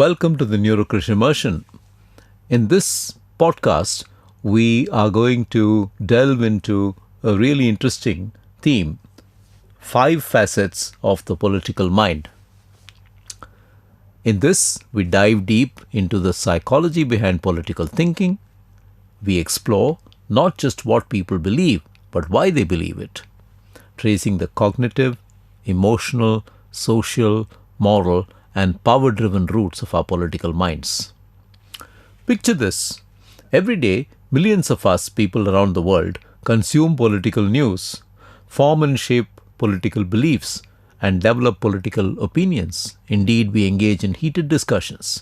Welcome to the Neurokrish Immersion. In this podcast, we are going to delve into a really interesting theme, 5 facets of the political mind. In this, we dive deep into the psychology behind political thinking. We explore not just what people believe, but why they believe it, tracing the cognitive, emotional, social, moral, and power-driven roots of our political minds. Picture this. Every day, millions of us people around the world consume political news, form and shape political beliefs, and develop political opinions. Indeed, we engage in heated discussions.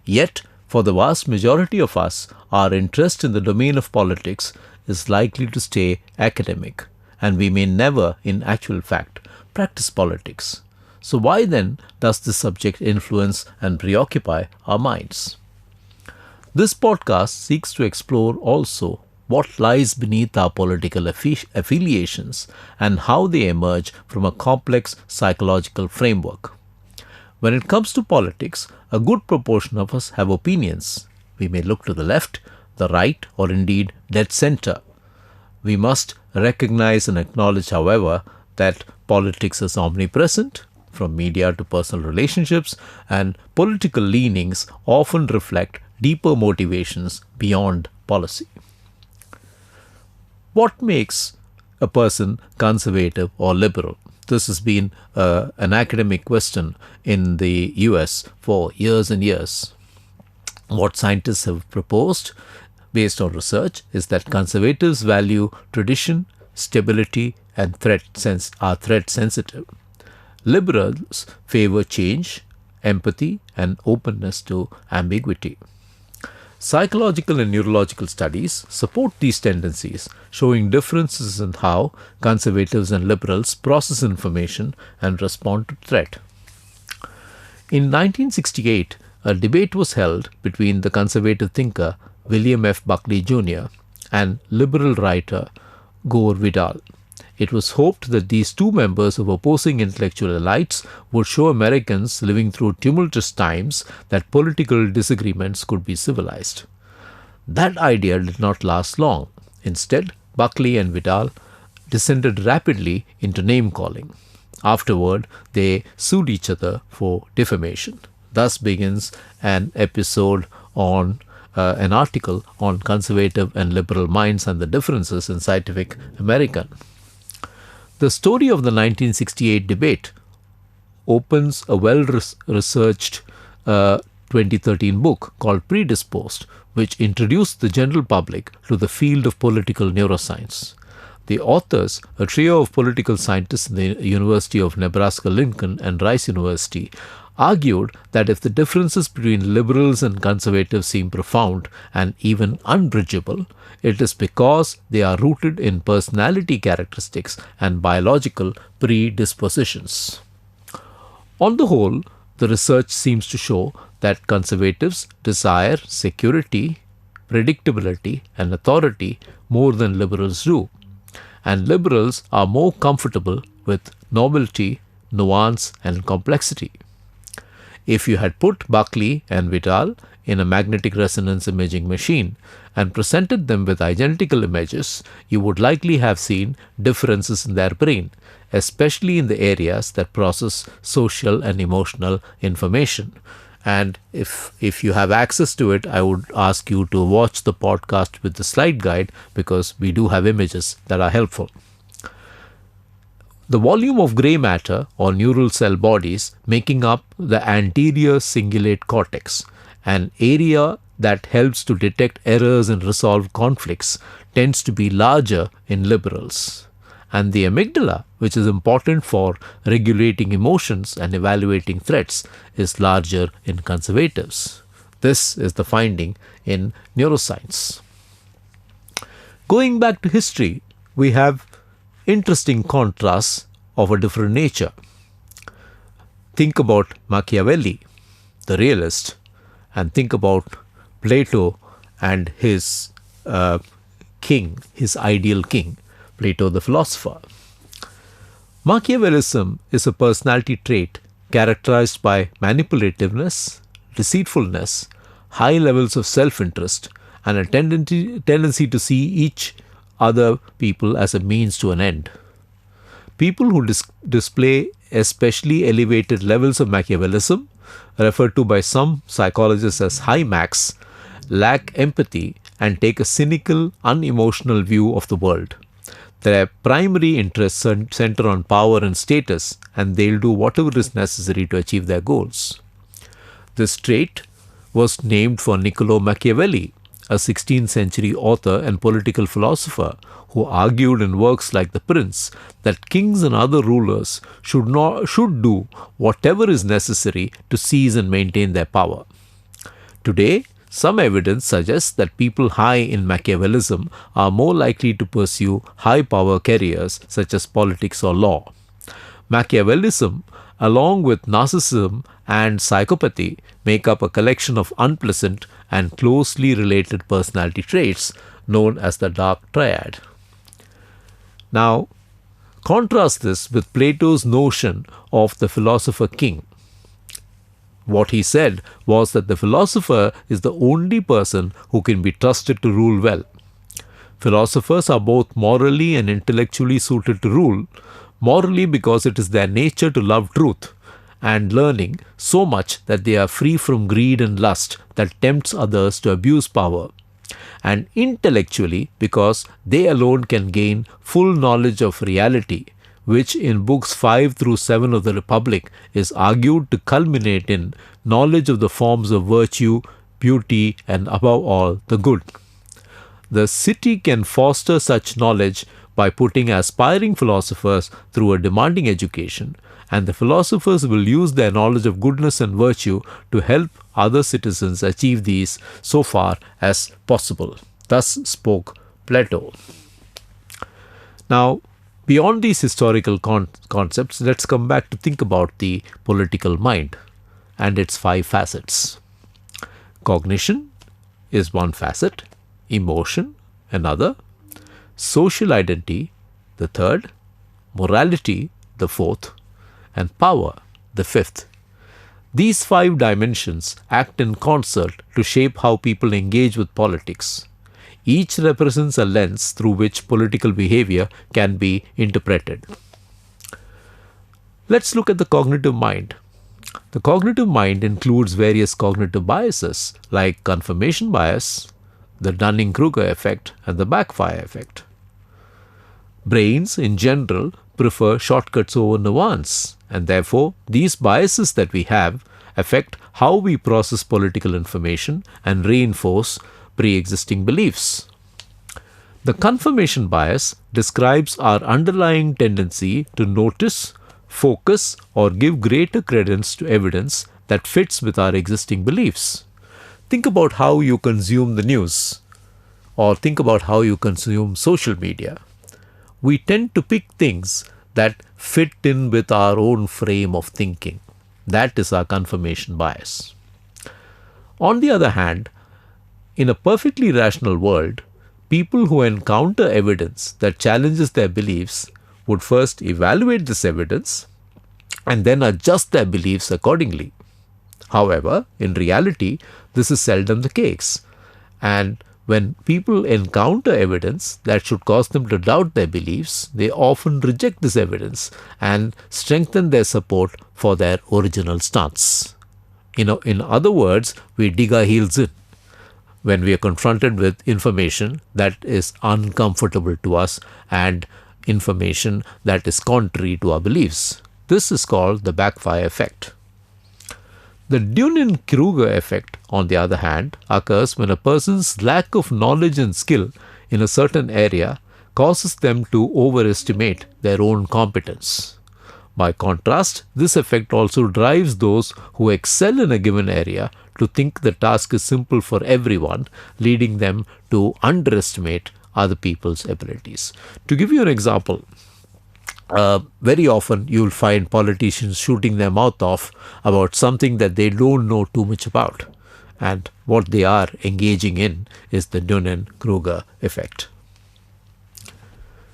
Yet, for the vast majority of us, our interest in the domain of politics is likely to stay academic, and we may never, in actual fact, practice politics. So why then does this subject influence and preoccupy our minds? This podcast seeks to explore also what lies beneath our political affiliations and how they emerge from a complex psychological framework. When it comes to politics, a good proportion of us have opinions. We may look to the left, the right, or indeed dead center. We must recognize and acknowledge, however, that politics is omnipresent, from media to personal relationships, and political leanings often reflect deeper motivations beyond policy. What makes a person conservative or liberal? This has been an academic question in the US for years and years. What scientists have proposed, based on research, is that conservatives value tradition, stability, and are threat sensitive. Liberals favor change, empathy, and openness to ambiguity. Psychological and neurological studies support these tendencies, showing differences in how conservatives and liberals process information and respond to threat. In 1968, a debate was held between the conservative thinker William F. Buckley Jr. and liberal writer Gore Vidal. It was hoped that these two members of opposing intellectual elites would show Americans living through tumultuous times that political disagreements could be civilized. That idea did not last long. Instead, Buckley and Vidal descended rapidly into name-calling. Afterward, they sued each other for defamation. Thus begins an episode on an article on conservative and liberal minds and the differences in Scientific American. The story of the 1968 debate opens a well-researched 2013 book called Predisposed, which introduced the general public to the field of political neuroscience. The authors, a trio of political scientists in the University of Nebraska-Lincoln and Rice University, argued that if the differences between liberals and conservatives seem profound and even unbridgeable, it is because they are rooted in personality characteristics and biological predispositions. On the whole, the research seems to show that conservatives desire security, predictability, and authority more than liberals do, and liberals are more comfortable with novelty, nuance, and complexity. If you had put Buckley and Vidal in a magnetic resonance imaging machine and presented them with identical images, you would likely have seen differences in their brain, especially in the areas that process social and emotional information. And if you have access to it, I would ask you to watch the podcast with the slide guide, because we do have images that are helpful. The volume of grey matter or neural cell bodies making up the anterior cingulate cortex, an area that helps to detect errors and resolve conflicts, tends to be larger in liberals. And the amygdala, which is important for regulating emotions and evaluating threats, is larger in conservatives. This is the finding in neuroscience. Going back to history, we have interesting contrasts of a different nature. Think about Machiavelli, the realist, and think about Plato and his king, his ideal king, Plato the philosopher. Machiavellism is a personality trait characterized by manipulativeness, deceitfulness, high levels of self-interest, and a tendency to see each other people as a means to an end. People who display especially elevated levels of Machiavellism, referred to by some psychologists as high Macs, lack empathy and take a cynical, unemotional view of the world. Their primary interests center on power and status, and they'll do whatever is necessary to achieve their goals. This trait was named for Niccolo Machiavelli, a 16th century author and political philosopher who argued in works like The Prince that kings and other rulers should do whatever is necessary to seize and maintain their power. Today, some evidence suggests that people high in Machiavellism are more likely to pursue high-power careers such as politics or law. Machiavellism, along with narcissism and psychopathy, make up a collection of unpleasant and closely related personality traits known as the Dark Triad. Now, contrast this with Plato's notion of the philosopher king. What he said was that the philosopher is the only person who can be trusted to rule well. Philosophers are both morally and intellectually suited to rule, morally because it is their nature to love truth and learning so much that they are free from greed and lust that tempts others to abuse power, and intellectually because they alone can gain full knowledge of reality, which in books 5 through 7 of the Republic is argued to culminate in knowledge of the forms of virtue, beauty, and above all, the good. The city can foster such knowledge by putting aspiring philosophers through a demanding education, and the philosophers will use their knowledge of goodness and virtue to help other citizens achieve these so far as possible. Thus spoke Plato. Now, beyond these historical concepts, let's come back to think about the political mind and its 5 facets. Cognition is one facet, emotion another, social identity the third, morality the fourth, and power the fifth. These 5 dimensions act in concert to shape how people engage with politics. Each represents a lens through which political behavior can be interpreted. Let's look at the cognitive mind. The cognitive mind includes various cognitive biases like confirmation bias, the Dunning-Kruger effect, and the backfire effect. Brains in general prefer shortcuts over nuance, and therefore these biases that we have affect how we process political information and reinforce pre-existing beliefs. The confirmation bias describes our underlying tendency to notice, focus, or give greater credence to evidence that fits with our existing beliefs. Think about how you consume the news, or think about how you consume social media. We tend to pick things that fit in with our own frame of thinking. That is our confirmation bias. On the other hand, in a perfectly rational world, people who encounter evidence that challenges their beliefs would first evaluate this evidence and then adjust their beliefs accordingly. However, in reality, this is seldom the case. And when people encounter evidence that should cause them to doubt their beliefs, they often reject this evidence and strengthen their support for their original stance. In other words, we dig our heels in when we are confronted with information that is uncomfortable to us and information that is contrary to our beliefs. This is called the backfire effect. The Dunning-Kruger effect, on the other hand, occurs when a person's lack of knowledge and skill in a certain area causes them to overestimate their own competence. By contrast, this effect also drives those who excel in a given area to think the task is simple for everyone, leading them to underestimate other people's abilities. To give you an example, very often you will find politicians shooting their mouth off about something that they don't know too much about. And what they are engaging in is the Dunning-Kruger effect.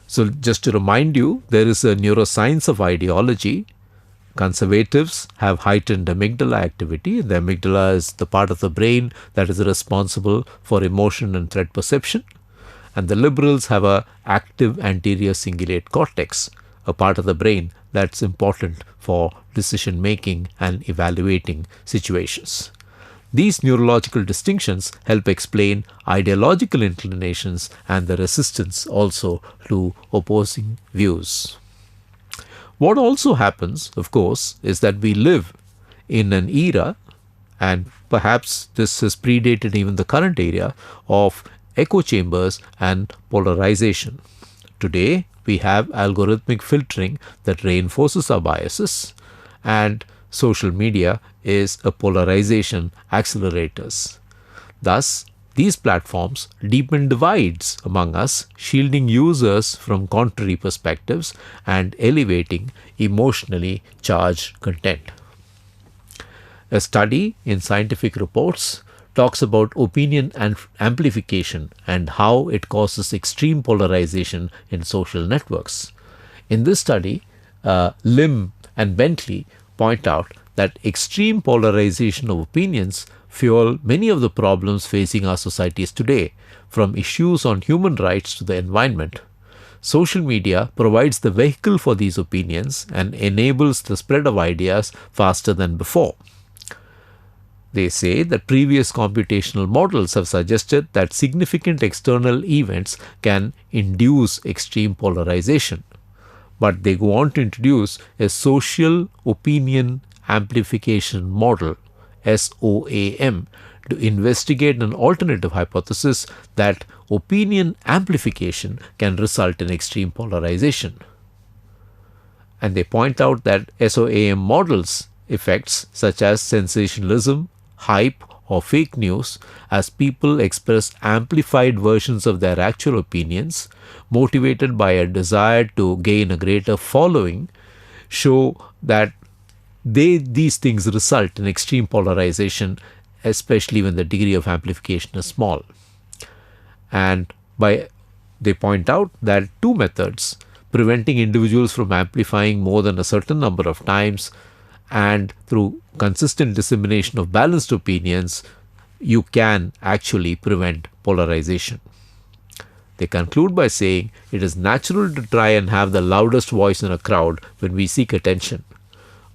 So just to remind you, there is a neuroscience of ideology Conservatives have heightened amygdala activity. The amygdala is the part of the brain that is responsible for emotion and threat perception. And the liberals have a active anterior cingulate cortex, a part of the brain that's important for decision making and evaluating situations. These neurological distinctions help explain ideological inclinations and the resistance also to opposing views. What also happens, of course, is that we live in an era, and perhaps this has predated even the current era, of echo chambers and polarization. Today, we have algorithmic filtering that reinforces our biases, and social media is a polarization accelerators. Thus, these platforms deepen divides among us, shielding users from contrary perspectives and elevating emotionally charged content. A study in Scientific Reports talks about opinion and amplification and how it causes extreme polarization in social networks. In this study, Lim and Bentley point out that extreme polarization of opinions fuel many of the problems facing our societies today, from issues on human rights to the environment. Social media provides the vehicle for these opinions and enables the spread of ideas faster than before. They say that previous computational models have suggested that significant external events can induce extreme polarization. But they go on to introduce a social opinion amplification model, SOAM, to investigate an alternative hypothesis that opinion amplification can result in extreme polarization. And they point out that SOAM models effects such as sensationalism, hype, or fake news as people express amplified versions of their actual opinions, motivated by a desire to gain a greater following, show that these things result in extreme polarization, especially when the degree of amplification is small. And they point out that two methods, preventing individuals from amplifying more than a certain number of times and through consistent dissemination of balanced opinions, you can actually prevent polarization. They conclude by saying it is natural to try and have the loudest voice in a crowd when we seek attention.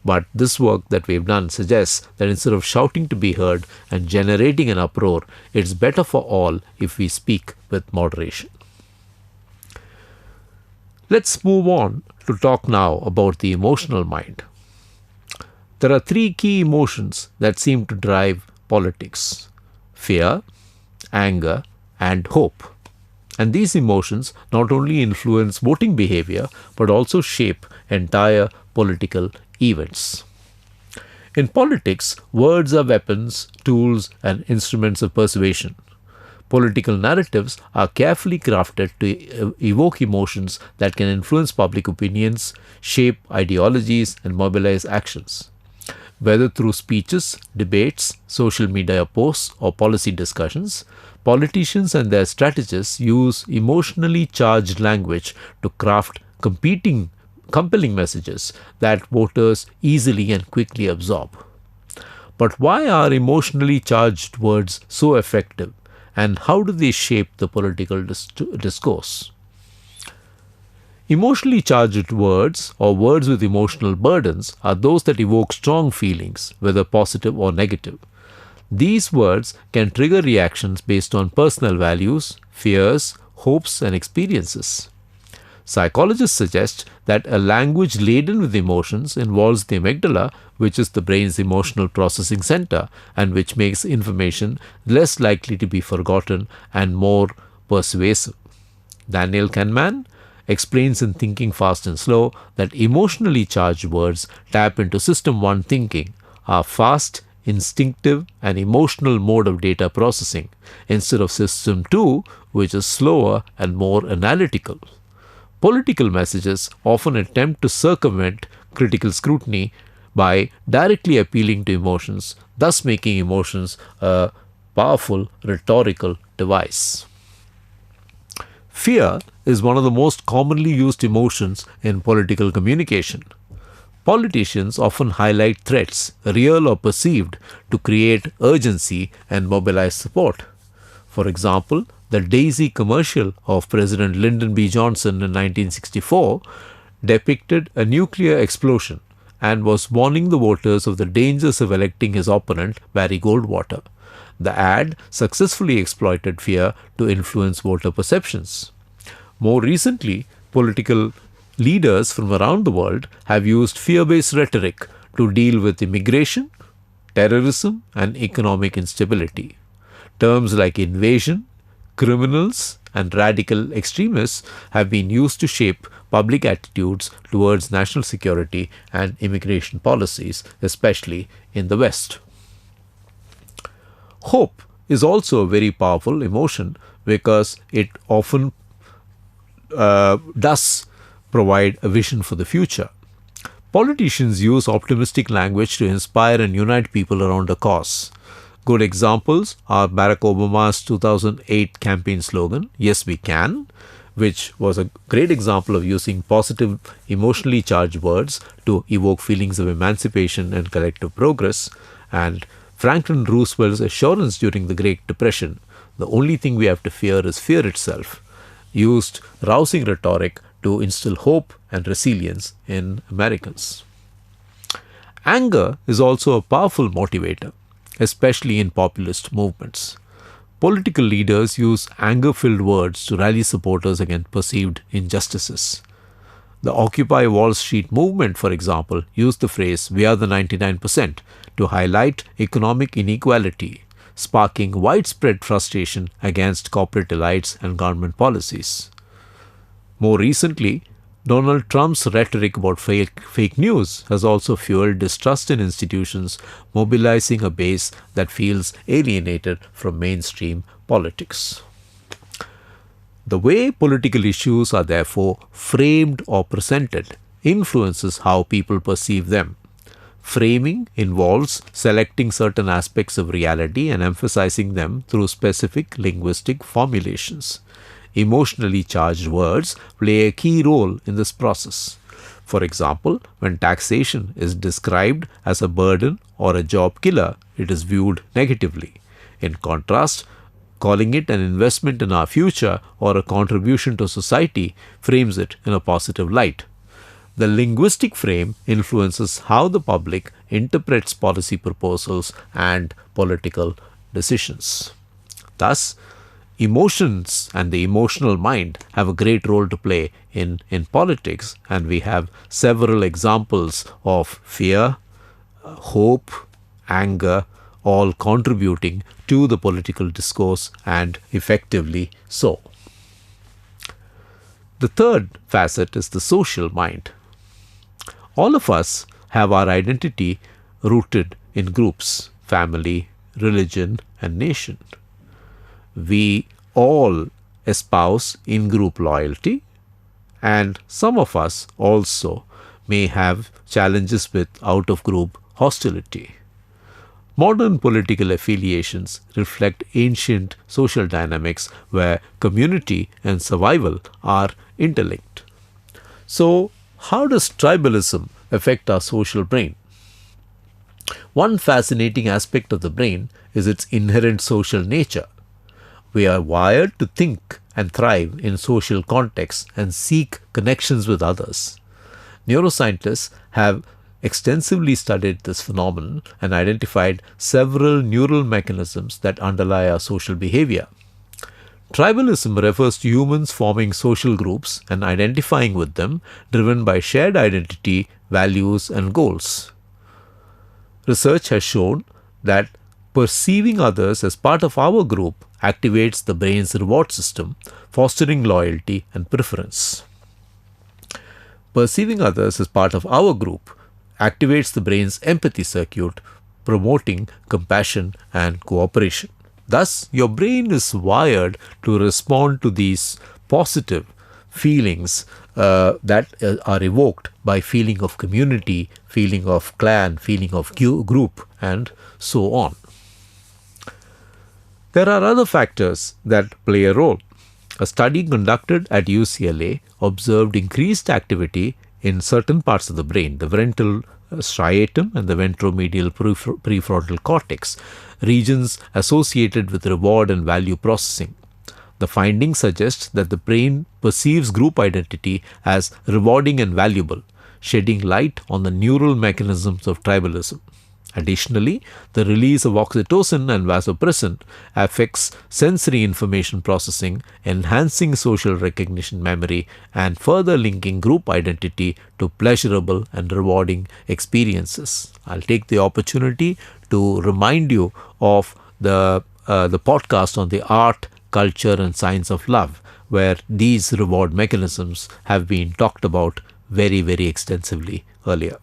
But this work that we've done suggests that instead of shouting to be heard and generating an uproar, it's better for all if we speak with moderation. Let's move on to talk now about the emotional mind. There are three key emotions that seem to drive politics: fear, anger, and hope. And these emotions not only influence voting behavior but also shape entire political events. In politics, words are weapons, tools, and instruments of persuasion. Political narratives are carefully crafted to evoke emotions that can influence public opinions, shape ideologies, and mobilize actions. Whether through speeches, debates, social media posts, or policy discussions, politicians and their strategists use emotionally charged language to craft compelling messages that voters easily and quickly absorb. But why are emotionally charged words so effective, and how do they shape the political discourse? Emotionally charged words, or words with emotional burdens, are those that evoke strong feelings, whether positive or negative. These words can trigger reactions based on personal values, fears, hopes, and experiences. Psychologists suggest that a language laden with emotions involves the amygdala, which is the brain's emotional processing center and which makes information less likely to be forgotten and more persuasive. Daniel Kahneman explains in Thinking Fast and Slow that emotionally charged words tap into System 1 thinking, our fast, instinctive, and emotional mode of data processing, instead of System 2, which is slower and more analytical. Political messages often attempt to circumvent critical scrutiny by directly appealing to emotions, thus making emotions a powerful rhetorical device. Fear is one of the most commonly used emotions in political communication. Politicians often highlight threats, real or perceived, to create urgency and mobilize support. For example, the Daisy commercial of President Lyndon B. Johnson in 1964 depicted a nuclear explosion and was warning the voters of the dangers of electing his opponent, Barry Goldwater. The ad successfully exploited fear to influence voter perceptions. More recently, political leaders from around the world have used fear-based rhetoric to deal with immigration, terrorism, and economic instability. Terms like invasion, criminals, and radical extremists have been used to shape public attitudes towards national security and immigration policies, especially in the West. Hope is also a very powerful emotion because it often does provide a vision for the future. Politicians use optimistic language to inspire and unite people around a cause. Good examples are Barack Obama's 2008 campaign slogan, "Yes, we can," which was a great example of using positive, emotionally charged words to evoke feelings of emancipation and collective progress, and Franklin Roosevelt's assurance during the Great Depression, "The only thing we have to fear is fear itself," used rousing rhetoric to instill hope and resilience in Americans. Anger is also a powerful motivator, especially in populist movements. Political leaders use anger-filled words to rally supporters against perceived injustices. The Occupy Wall Street movement, for example, used the phrase "we are the 99% to highlight economic inequality, sparking widespread frustration against corporate elites and government policies. More recently, Donald Trump's rhetoric about fake news has also fueled distrust in institutions, mobilizing a base that feels alienated from mainstream politics. The way political issues are therefore framed or presented influences how people perceive them. Framing involves selecting certain aspects of reality and emphasizing them through specific linguistic formulations. Emotionally charged words play a key role in this process. For example, when taxation is described as a burden or a job killer, it is viewed negatively. In contrast, calling it an investment in our future or a contribution to society frames it in a positive light. The linguistic frame influences how the public interprets policy proposals and political decisions. Thus, emotions and the emotional mind have a great role to play in politics, and we have several examples of fear, hope, anger, all contributing to the political discourse, and effectively so. The third facet is the social mind. All of us have our identity rooted in groups, family, religion, and nation. We all espouse in-group loyalty, and some of us also may have challenges with out-of-group hostility. Modern political affiliations reflect ancient social dynamics where community and survival are interlinked. So, how does tribalism affect our social brain? One fascinating aspect of the brain is its inherent social nature. We are wired to think and thrive in social contexts and seek connections with others. Neuroscientists have extensively studied this phenomenon and identified several neural mechanisms that underlie our social behavior. Tribalism refers to humans forming social groups and identifying with them, driven by shared identity, values, and goals. Research has shown that perceiving others as part of our group activates the brain's reward system, fostering loyalty and preference. Perceiving others as part of our group activates the brain's empathy circuit, promoting compassion and cooperation. Thus, your brain is wired to respond to these positive feelings that are evoked by feeling of community, feeling of clan, feeling of group, and so on. There are other factors that play a role. A study conducted at UCLA observed increased activity in certain parts of the brain, the ventral striatum and the ventromedial prefrontal cortex, regions associated with reward and value processing. The findings suggest that the brain perceives group identity as rewarding and valuable, shedding light on the neural mechanisms of tribalism. Additionally, the release of oxytocin and vasopressin affects sensory information processing, enhancing social recognition memory, and further linking group identity to pleasurable and rewarding experiences. I'll take the opportunity to remind you of the podcast on the art, culture, and science of love, where these reward mechanisms have been talked about very, very extensively earlier.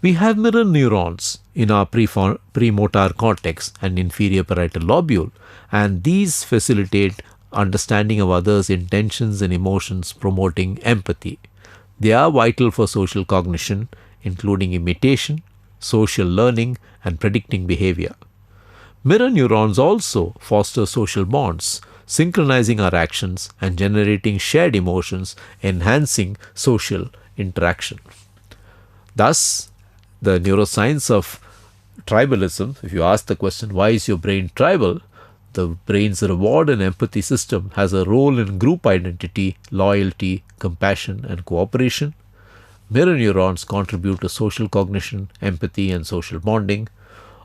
We have mirror neurons in our premotor cortex and inferior parietal lobule, and these facilitate understanding of others' intentions and emotions, promoting empathy. They are vital for social cognition, including imitation, social learning, and predicting behavior. Mirror neurons also foster social bonds, synchronizing our actions and generating shared emotions, enhancing social interaction. Thus, the neuroscience of tribalism, if you ask the question, why is your brain tribal? The brain's reward and empathy system has a role in group identity, loyalty, compassion, and cooperation. Mirror neurons contribute to social cognition, empathy, and social bonding.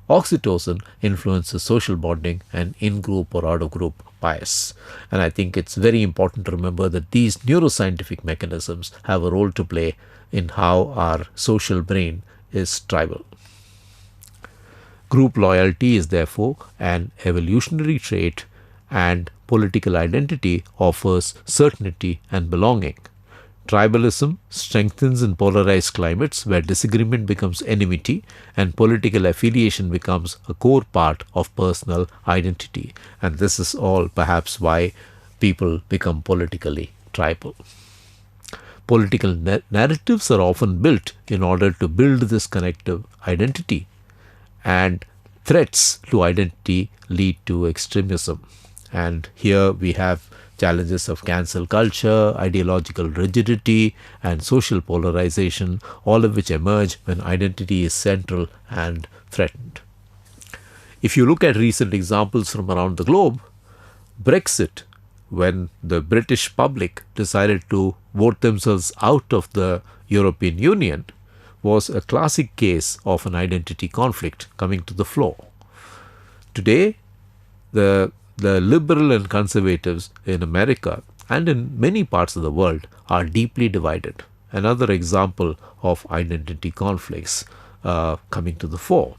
Oxytocin influences social bonding and in-group or out-of-group bias. And I think it's very important to remember that these neuroscientific mechanisms have a role to play in how our social brain is tribal. Group loyalty is therefore an evolutionary trait, and political identity offers certainty and belonging. Tribalism strengthens in polarized climates where disagreement becomes enmity and political affiliation becomes a core part of personal identity. And this is all perhaps why people become politically tribal. Political narratives are often built in order to build this connective identity, and threats to identity lead to extremism. And here we have challenges of cancel culture, ideological rigidity, and social polarization, all of which emerge when identity is central and threatened. If you look at recent examples from around the globe, Brexit, when the British public decided to vote themselves out of the European Union, was a classic case of an identity conflict coming to the fore. Today, the liberal and conservatives in America and in many parts of the world are deeply divided. Another example of identity conflicts coming to the fore.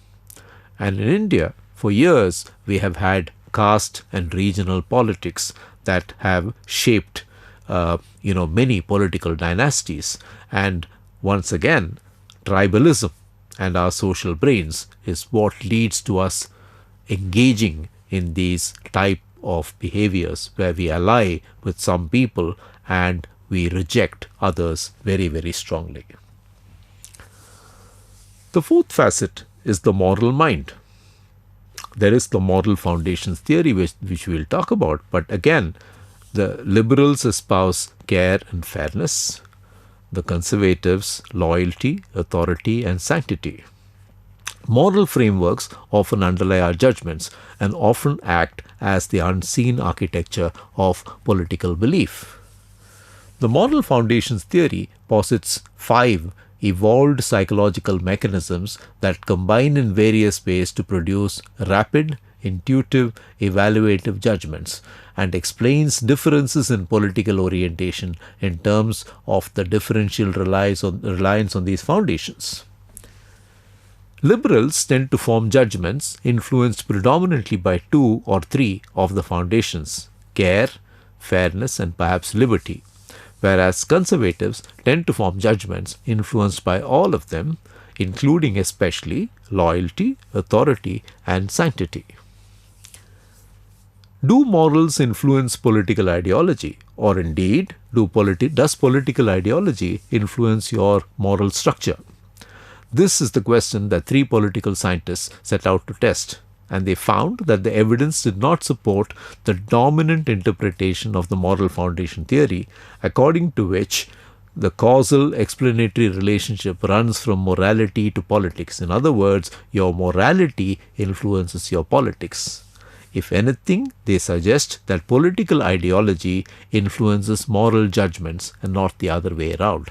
And in India, for years, we have had caste and regional politics that have shaped many political dynasties. And once again, tribalism and our social brains is what leads to us engaging in these type of behaviors where we ally with some people and we reject others very, very strongly. The fourth facet is the moral mind. There is the moral foundations theory which we will talk about, but again, the liberals espouse care and fairness, the conservatives loyalty, authority, and sanctity. Moral frameworks often underlie our judgments and often act as the unseen architecture of political belief. The moral foundations theory posits 5 evolved psychological mechanisms that combine in various ways to produce rapid, intuitive, evaluative judgments, and explains differences in political orientation in terms of the differential reliance on these foundations. Liberals tend to form judgments influenced predominantly by 2 or 3 of the foundations: care, fairness, and perhaps liberty, whereas conservatives tend to form judgments influenced by all of them, including especially loyalty, authority, and sanctity. Do morals influence political ideology, or indeed does political ideology influence your moral structure? This is the question that 3 political scientists set out to test, and they found that the evidence did not support the dominant interpretation of the moral foundation theory, according to which the causal explanatory relationship runs from morality to politics. In other words, your morality influences your politics. If anything, they suggest that political ideology influences moral judgments and not the other way around.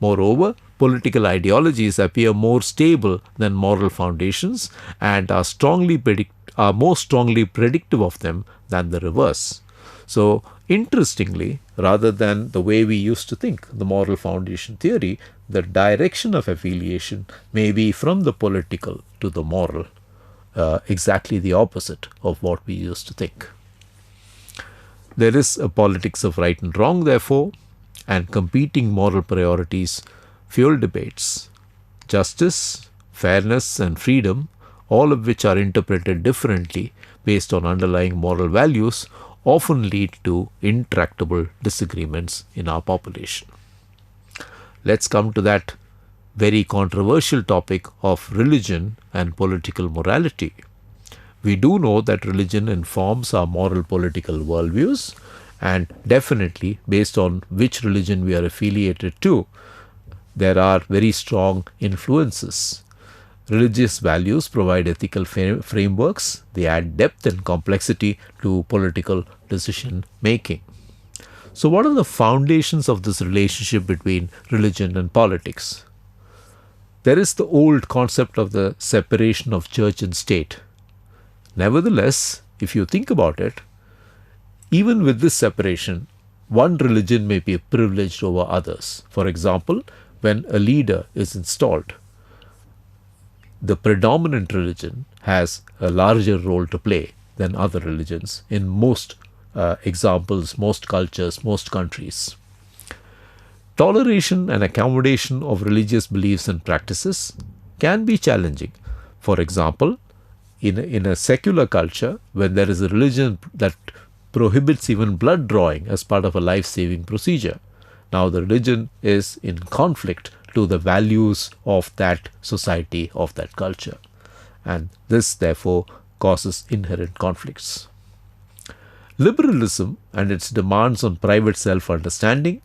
Moreover, political ideologies appear more stable than moral foundations and are more strongly predictive of them than the reverse. So, interestingly, rather than the way we used to think, the moral foundation theory, the direction of affiliation may be from the political to the moral, exactly the opposite of what we used to think. There is a politics of right and wrong, therefore, and competing moral priorities fuel debates. Justice, fairness, and freedom, all of which are interpreted differently based on underlying moral values, often lead to intractable disagreements in our population. Let's come to that very controversial topic of religion and political morality. We do know that religion informs our moral political worldviews, and definitely based on which religion we are affiliated to, there are very strong influences. Religious values provide ethical frameworks. They add depth and complexity to political decision making. So what are the foundations of this relationship between religion and politics? There is the old concept of the separation of church and state. Nevertheless, if you think about it, even with this separation, one religion may be privileged over others. For example, when a leader is installed, the predominant religion has a larger role to play than other religions in most examples, most cultures, most countries. Toleration and accommodation of religious beliefs and practices can be challenging. For example, in a secular culture, when there is a religion that prohibits even blood drawing as part of a life-saving procedure, now the religion is in conflict to the values of that society, of that culture. And this therefore causes inherent conflicts. Liberalism and its demands on private self-understanding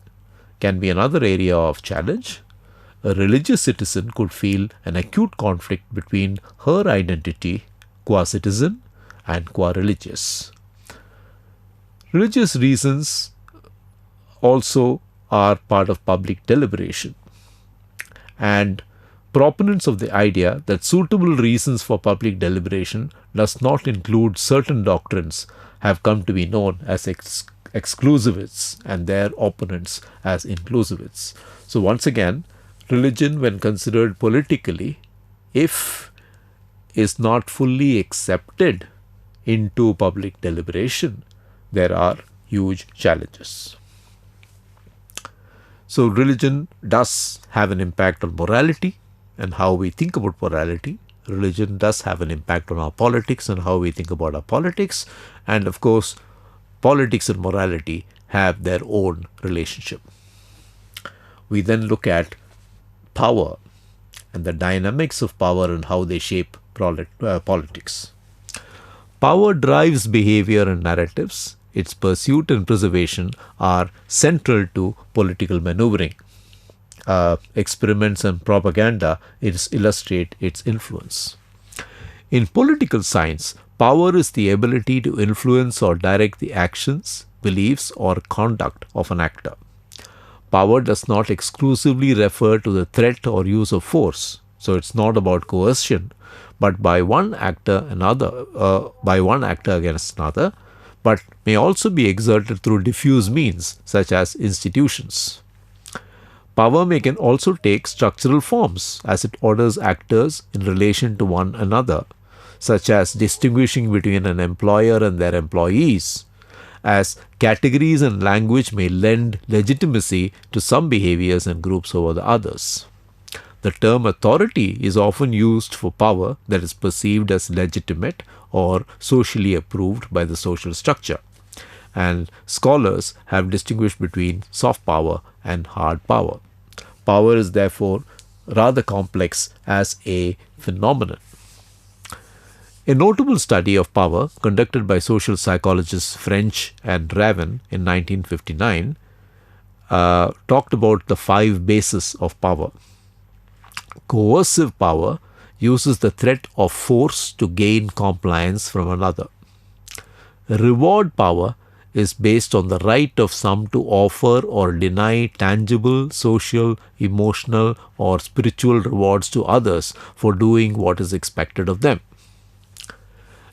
can be another area of challenge. A religious citizen could feel an acute conflict between her identity, qua citizen, and qua religious. Religious reasons also are part of public deliberation. And proponents of the idea that suitable reasons for public deliberation does not include certain doctrines have come to be known as exclusivists, and their opponents as inclusivists. So once again, religion, when considered politically, if is not fully accepted into public deliberation, there are huge challenges. So religion does have an impact on morality and how we think about morality. Religion does have an impact on our politics and how we think about our politics. And of course, politics and morality have their own relationship. We then look at power and the dynamics of power and how they shape politics. Power drives behavior and narratives. Its pursuit and preservation are central to political maneuvering. Experiments and propaganda illustrate its influence. In political science, power is the ability to influence or direct the actions, beliefs, or conduct of an actor. Power does not exclusively refer to the threat or use of force, so it's not about coercion, but by one actor against another, but may also be exerted through diffuse means such as institutions. Power can also take structural forms as it orders actors in relation to one another, such as distinguishing between an employer and their employees, as categories and language may lend legitimacy to some behaviors and groups over the others. The term authority is often used for power that is perceived as legitimate or socially approved by the social structure. And scholars have distinguished between soft power and hard power. Power is therefore rather complex as a phenomenon. A notable study of power conducted by social psychologists French and Raven in 1959 talked about the 5 bases of power. Coercive power uses the threat of force to gain compliance from another. Reward power is based on the right of some to offer or deny tangible, social, emotional, or spiritual rewards to others for doing what is expected of them.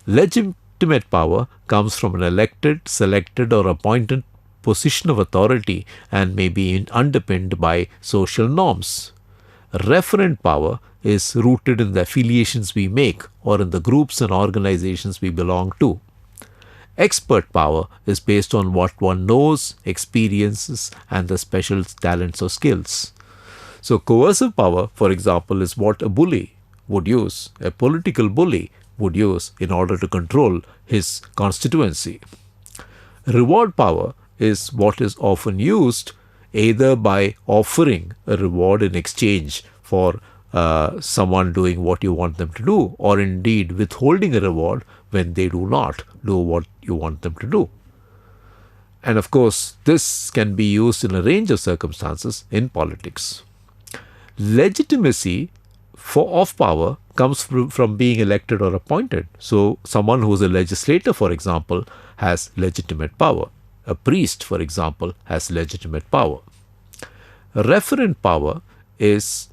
Legitimate power comes from an elected, selected, or appointed position of authority and may be underpinned by social norms. Referent power is rooted in the affiliations we make or in the groups and organizations we belong to. Expert power is based on what one knows, experiences, and the special talents or skills. So coercive power, for example, is what a bully would use, a political bully would use in order to control his constituency. Reward power is what is often used either by offering a reward in exchange for someone doing what you want them to do, or indeed withholding a reward when they do not do what you want them to do. And of course, this can be used in a range of circumstances in politics. Legitimacy of power comes from being elected or appointed. So someone who is a legislator, for example, has legitimate power. A priest, for example, has legitimate power. Referent power is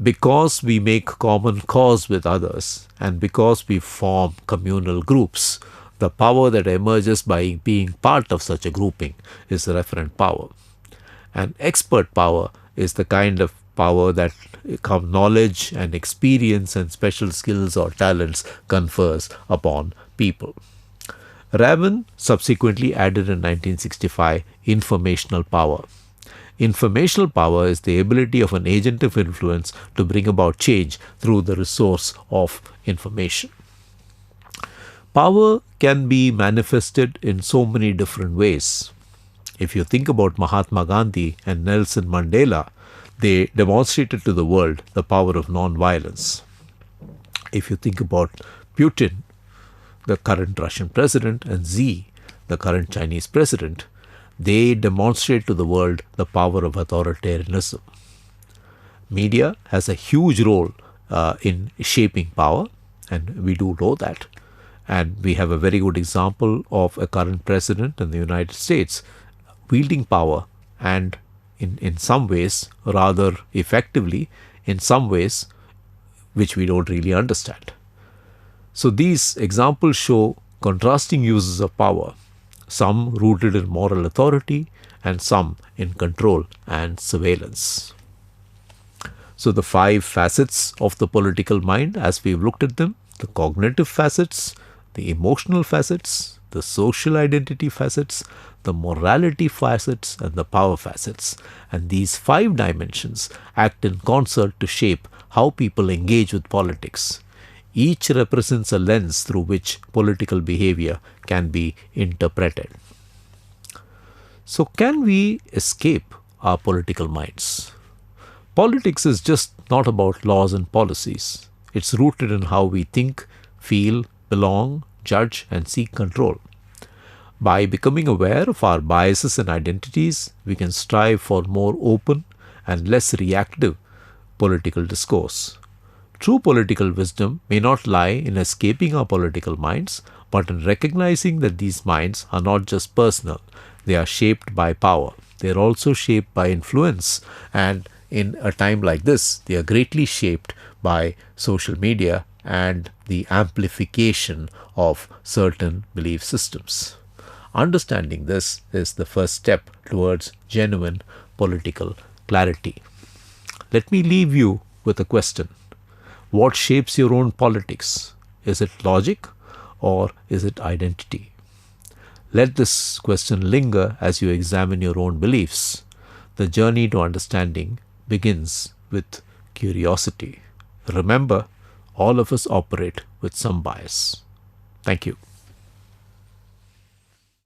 because we make common cause with others and because we form communal groups. The power that emerges by being part of such a grouping is referent power. And expert power is the kind of power that knowledge and experience and special skills or talents confers upon people. Raven subsequently added in 1965 informational power. Informational power is the ability of an agent of influence to bring about change through the resource of information. Power can be manifested in so many different ways. If you think about Mahatma Gandhi and Nelson Mandela, they demonstrated to the world the power of non-violence. If you think about Putin, the current Russian president, and Xi, the current Chinese president, they demonstrate to the world the power of authoritarianism. Media has a huge role in shaping power, and we do know that. And we have a very good example of a current president in the United States wielding power, and in some ways rather effectively, in some ways which we don't really understand. So these examples show contrasting uses of power, some rooted in moral authority and some in control and surveillance. So the 5 facets of the political mind as we've looked at them: the cognitive facets, the emotional facets, the social identity facets, the morality facets, and the power facets. And these 5 dimensions act in concert to shape how people engage with politics. Each represents a lens through which political behavior can be interpreted. So can we escape our political minds? Politics is just not about laws and policies. It's rooted in how we think, feel, belong, judge, and seek control. By becoming aware of our biases and identities, we can strive for more open and less reactive political discourse. True political wisdom may not lie in escaping our political minds, but in recognizing that these minds are not just personal. They are shaped by power. They are also shaped by influence, and in a time like this, they are greatly shaped by social media and the amplification of certain belief systems. Understanding this is the first step towards genuine political clarity. Let me leave you with a question. What shapes your own politics? Is it logic or is it identity? Let this question linger as you examine your own beliefs. The journey to understanding begins with curiosity. Remember, all of us operate with some bias. Thank you.